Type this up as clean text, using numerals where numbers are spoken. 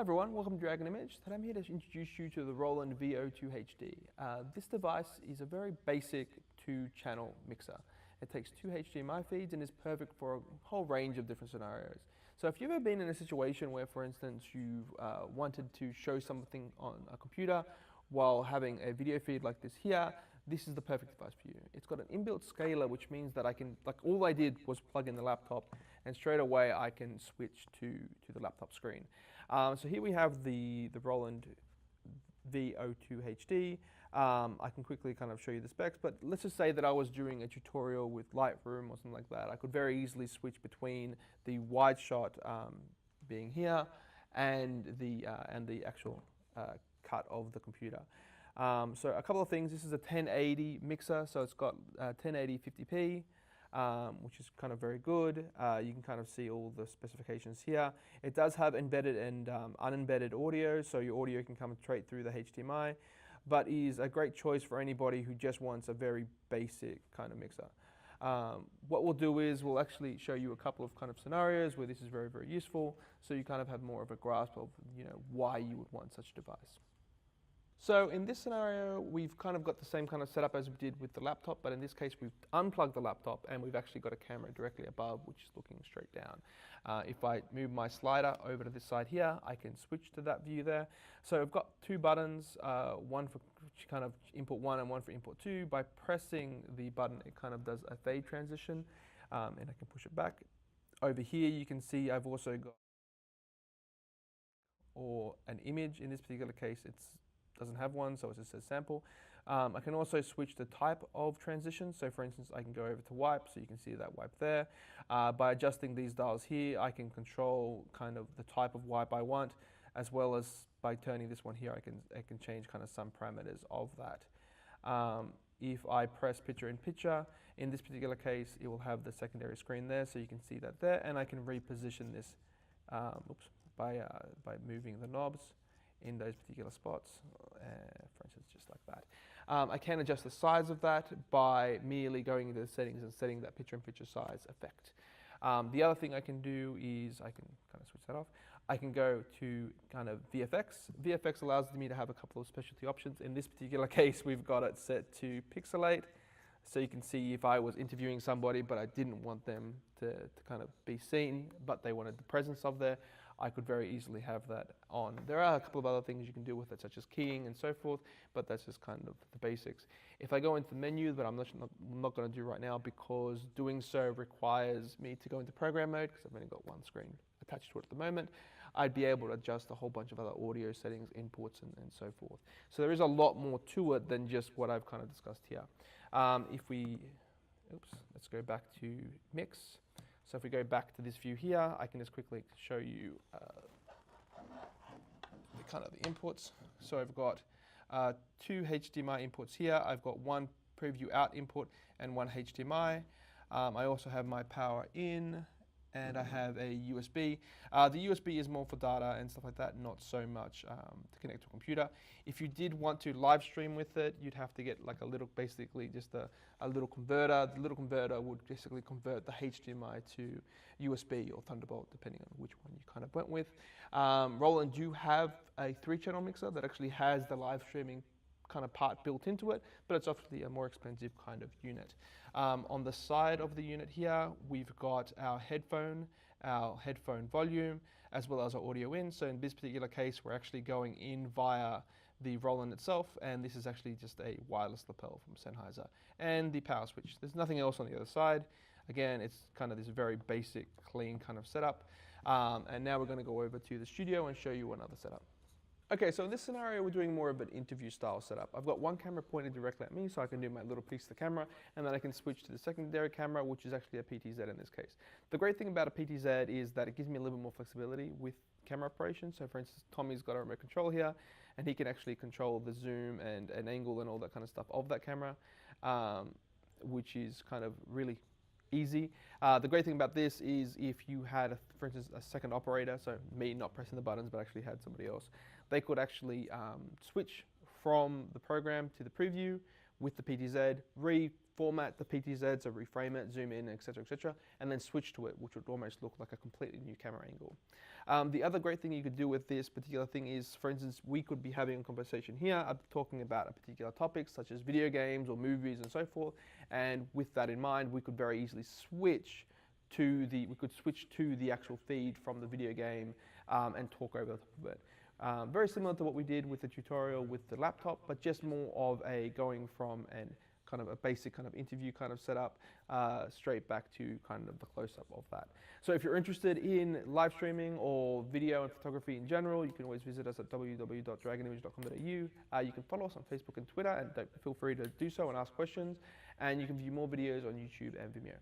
Hi everyone, welcome to Dragon Image. Today I'm here to introduce you to the ROLAND V-02HD. This device is a very basic 2-channel mixer. It takes 2 HDMI feeds and is perfect for a whole range of different scenarios. So if you've ever been in a situation where, for instance, you've wanted to show something on a computer while having a video feed like this here, this is the perfect device for you. It's got an inbuilt scaler, which means that I can, all I did was plug in the laptop and straight away I can switch to the laptop screen. So here we have the ROLAND V-02HD. I can quickly kind of show you the specs, but let's just say that I was doing a tutorial with Lightroom or something like that. I could very easily switch between the wide shot being here and the actual cut of the computer. So a couple of things. This is a 1080 mixer, so it's got 1080 50p, which is kind of very good. You can kind of see all the specifications here. It does have embedded and unembedded audio, so your audio can come straight through the HDMI, but is a great choice for anybody who just wants a very basic kind of mixer. What we'll do is we'll actually show you a couple of kind of scenarios where this is very, very useful, so you kind of have more of a grasp of why you would want such a device. So in this scenario, we've kind of got the same kind of setup as we did with the laptop, but in this case, we've unplugged the laptop and we've actually got a camera directly above, which is looking straight down. If I move my slider over to this side here, I can switch to that view there. So I've got 2 buttons, one for kind of input 1 and one for input 2. By pressing the button, it kind of does a fade transition, and I can push it back. Over here, you can see I've also got an image. In this particular case, it doesn't have one, so it just says sample. I can also switch the type of transition. So for instance, I can go over to wipe, so you can see that wipe there. By adjusting these dials here, I can control kind of the type of wipe I want, as well as by turning this one here, I can change kind of some parameters of that. If I press picture in picture, in this particular case, it will have the secondary screen there, so you can see that there, and I can reposition this by moving the knobs in those particular spots, for instance, just like that. I can adjust the size of that by merely going into the settings and setting that picture-in-picture size effect. The other thing I can do is I can kind of switch that off. I can go to kind of VFX. VFX allows me to have a couple of specialty options. In this particular case, we've got it set to pixelate. So you can see if I was interviewing somebody, but I didn't want them to kind of be seen, but they wanted the presence of there, I could very easily have that on. There are a couple of other things you can do with it, such as keying and so forth, but that's just kind of the basics. If I go into the menu, but I'm not going to do right now because doing so requires me to go into program mode because I've only got one screen attached to it at the moment, I'd be able to adjust a whole bunch of other audio settings, inputs, and so forth. So there is a lot more to it than just what I've kind of discussed here. Let's go back to mix. So if we go back to this view here, I can just quickly show you the kind of the inputs. So I've got 2 HDMI inputs here. I've got 1 preview out input and 1 HDMI. I also have my power in, and I have a USB. The USB is more for data and stuff like that, not so much to connect to a computer. If you did want to live stream with it, you'd have to get like a little, basically just a little converter. The little converter would basically convert the HDMI to USB or Thunderbolt, depending on which one you kind of went with. ROLAND do have a 3-channel mixer that actually has the live streaming kind of part built into it, but it's obviously a more expensive kind of unit. On the side of the unit here, we've got our headphone volume, as well as our audio in. So in this particular case, we're actually going in via the ROLAND itself, and this is actually just a wireless lapel from Sennheiser, and the power switch. There's nothing else on the other side. Again, it's kind of this very basic, clean kind of setup. And now we're going to go over to the studio and show you another setup. Okay, so in this scenario, we're doing more of an interview style setup. I've got one camera pointed directly at me, so I can do my little piece of the camera, and then I can switch to the secondary camera, which is actually a PTZ in this case. The great thing about a PTZ is that it gives me a little bit more flexibility with camera operation. So for instance, Tommy's got a remote control here, and he can actually control the zoom and angle and all that kind of stuff of that camera, which is kind of really easy. The great thing about this is if you had, for instance, a second operator, so me not pressing the buttons but actually had somebody else, they could actually switch from the program to the preview with the PTZ, reformat the PTZ, so reframe it, zoom in, etc., and then switch to it, which would almost look like a completely new camera angle. The other great thing you could do with this particular thing is, for instance, we could be having a conversation here, talking about a particular topic, such as video games or movies and so forth, and with that in mind, we could very easily switch to the actual feed from the video game and talk over the top of it. Very similar to what we did with the tutorial with the laptop, but just more of a going from an kind of a basic kind of interview kind of setup straight back to kind of the close-up of that. So if you're interested in live streaming or video and photography in general, you can always visit us at www.dragonimage.com.au. You can follow us on Facebook and Twitter, and feel free to do so and ask questions. And you can view more videos on YouTube and Vimeo.